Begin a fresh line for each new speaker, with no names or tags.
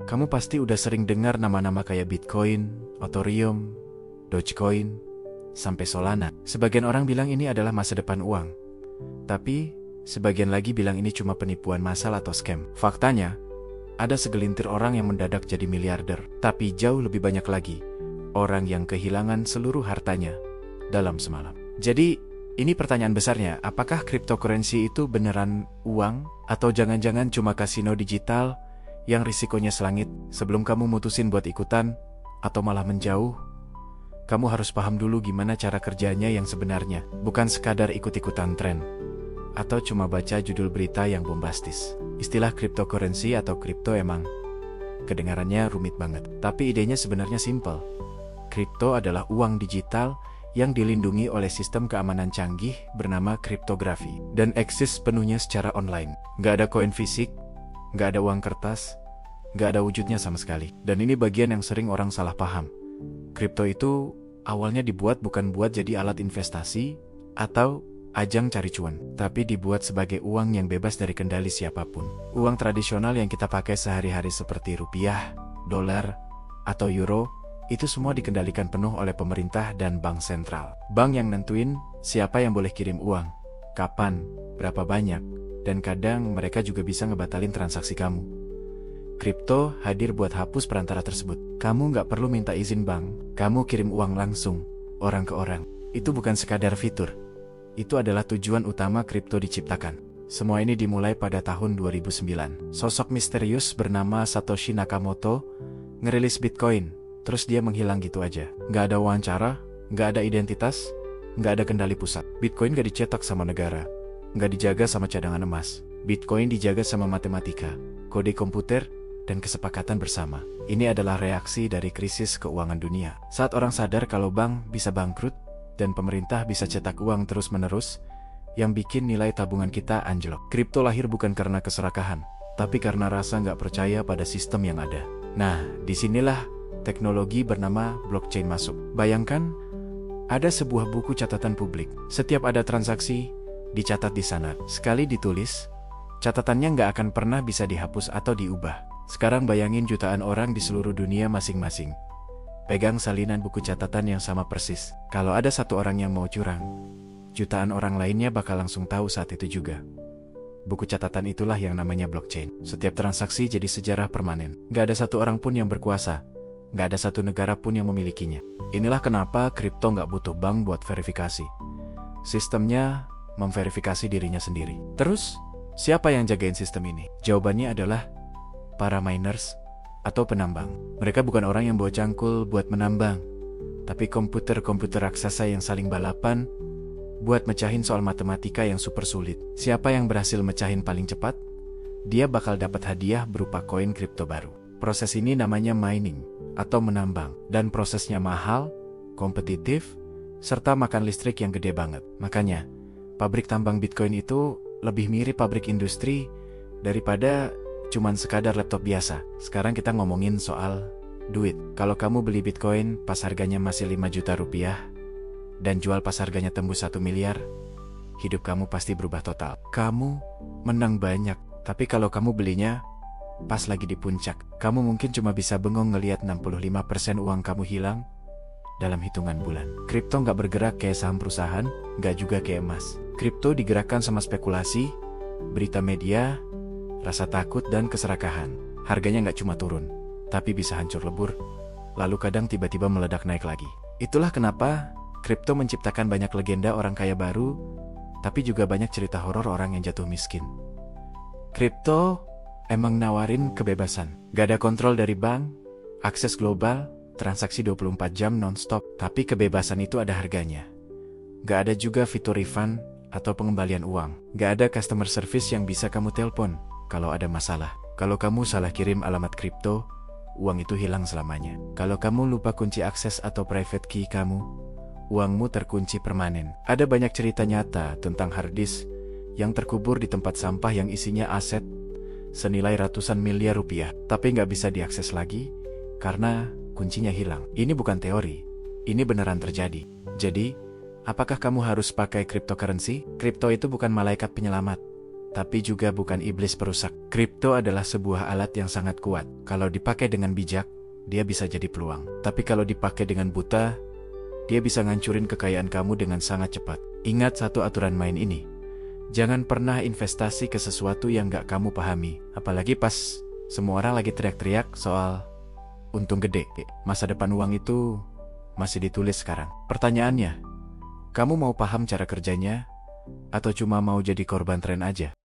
Kamu pasti udah sering dengar nama-nama kayak Bitcoin, Ethereum, Dogecoin, sampai Solana. Sebagian orang bilang ini adalah masa depan uang. Tapi, sebagian lagi bilang ini cuma penipuan massal atau scam. Faktanya, ada segelintir orang yang mendadak jadi miliarder. Tapi jauh lebih banyak lagi, orang yang kehilangan seluruh hartanya dalam semalam. Jadi, ini pertanyaan besarnya, apakah cryptocurrency itu beneran uang? Atau jangan-jangan cuma kasino digital yang risikonya selangit? Sebelum kamu mutusin buat ikutan, atau malah menjauh, kamu harus paham dulu gimana cara kerjanya yang sebenarnya. Bukan sekadar ikut-ikutan tren, atau cuma baca judul berita yang bombastis. Istilah cryptocurrency atau kripto emang kedengarannya rumit banget. Tapi idenya sebenarnya simple. Kripto adalah uang digital yang dilindungi oleh sistem keamanan canggih bernama kriptografi dan eksis penuhnya secara online. Nggak ada koin fisik, nggak ada uang kertas, nggak ada wujudnya sama sekali. Dan ini bagian yang sering orang salah paham. Kripto itu awalnya dibuat bukan buat jadi alat investasi atau ajang cari cuan, tapi dibuat sebagai uang yang bebas dari kendali siapapun. Uang tradisional yang kita pakai sehari-hari seperti rupiah, dolar, atau euro, itu semua dikendalikan penuh oleh pemerintah dan bank sentral. Bank yang nentuin siapa yang boleh kirim uang, kapan, berapa banyak, dan kadang mereka juga bisa ngebatalin transaksi kamu. Kripto hadir buat hapus perantara tersebut. Kamu nggak perlu minta izin bank, kamu kirim uang langsung, orang ke orang. Itu bukan sekadar fitur. Itu adalah tujuan utama kripto diciptakan. Semua ini dimulai pada tahun 2009. Sosok misterius bernama Satoshi Nakamoto ngerilis Bitcoin. Terus dia menghilang gitu aja. Nggak ada wawancara, nggak ada identitas, nggak ada kendali pusat. Bitcoin nggak dicetak sama negara, nggak dijaga sama cadangan emas. Bitcoin dijaga sama matematika, kode komputer, dan kesepakatan bersama. Ini adalah reaksi dari krisis keuangan dunia. Saat orang sadar kalau bank bisa bangkrut, dan pemerintah bisa cetak uang terus-menerus, yang bikin nilai tabungan kita anjlok. Kripto lahir bukan karena keserakahan, tapi karena rasa nggak percaya pada sistem yang ada. Nah, disinilah teknologi bernama blockchain masuk. Bayangkan, ada sebuah buku catatan publik. Setiap ada transaksi, dicatat di sana. Sekali ditulis, catatannya nggak akan pernah bisa dihapus atau diubah. Sekarang bayangin jutaan orang di seluruh dunia masing-masing pegang salinan buku catatan yang sama persis. Kalau ada satu orang yang mau curang, jutaan orang lainnya bakal langsung tahu saat itu juga. Buku catatan itulah yang namanya blockchain. Setiap transaksi jadi sejarah permanen. Nggak ada satu orang pun yang berkuasa. Nggak ada satu negara pun yang memilikinya. Inilah kenapa kripto nggak butuh bank buat verifikasi. Sistemnya memverifikasi dirinya sendiri. Terus, siapa yang jagain sistem ini? Jawabannya adalah para miners atau penambang. Mereka bukan orang yang bawa cangkul buat menambang, tapi komputer-komputer raksasa yang saling balapan buat mecahin soal matematika yang super sulit. Siapa yang berhasil mecahin paling cepat, dia bakal dapat hadiah berupa koin kripto baru. Proses ini namanya mining atau menambang, dan prosesnya mahal, kompetitif, serta makan listrik yang gede banget. Makanya, pabrik tambang Bitcoin itu lebih mirip pabrik industri daripada cuman sekadar laptop biasa. Sekarang kita ngomongin soal duit. Kalau kamu beli Bitcoin pas harganya masih 5 juta rupiah dan jual pas harganya tembus 1 miliar, hidup kamu pasti berubah total. Kamu menang banyak. Tapi kalau kamu belinya pas lagi di puncak, kamu mungkin cuma bisa bengong ngelihat 65% uang kamu hilang dalam hitungan bulan. Kripto nggak bergerak kayak saham perusahaan, nggak juga kayak emas. Kripto digerakkan sama spekulasi, berita media, rasa takut, dan keserakahan. Harganya nggak cuma turun, tapi bisa hancur lebur, lalu kadang tiba-tiba meledak naik lagi. Itulah kenapa kripto menciptakan banyak legenda orang kaya baru, tapi juga banyak cerita horor orang yang jatuh miskin. Kripto emang nawarin kebebasan. Gak ada kontrol dari bank, akses global, transaksi 24 jam non-stop. Tapi kebebasan itu ada harganya. Gak ada juga fitur refund atau pengembalian uang. Gak ada customer service yang bisa kamu telepon kalau ada masalah. Kalau kamu salah kirim alamat kripto, uang itu hilang selamanya. Kalau kamu lupa kunci akses atau private key kamu, uangmu terkunci permanen. Ada banyak cerita nyata tentang hard disk yang terkubur di tempat sampah yang isinya aset senilai ratusan miliar rupiah, tapi nggak bisa diakses lagi karena kuncinya hilang. Ini bukan teori, ini beneran terjadi. Jadi, apakah kamu harus pakai cryptocurrency? Kripto itu bukan malaikat penyelamat, tapi juga bukan iblis perusak. Kripto adalah sebuah alat yang sangat kuat. Kalau dipakai dengan bijak, dia bisa jadi peluang. Tapi kalau dipakai dengan buta, dia bisa ngancurin kekayaan kamu dengan sangat cepat. Ingat satu aturan main ini. Jangan pernah investasi ke sesuatu yang gak kamu pahami. Apalagi pas semua orang lagi teriak-teriak soal untung gede. Masa depan uang itu masih ditulis sekarang. Pertanyaannya, kamu mau paham cara kerjanya? Atau cuma mau jadi korban tren aja?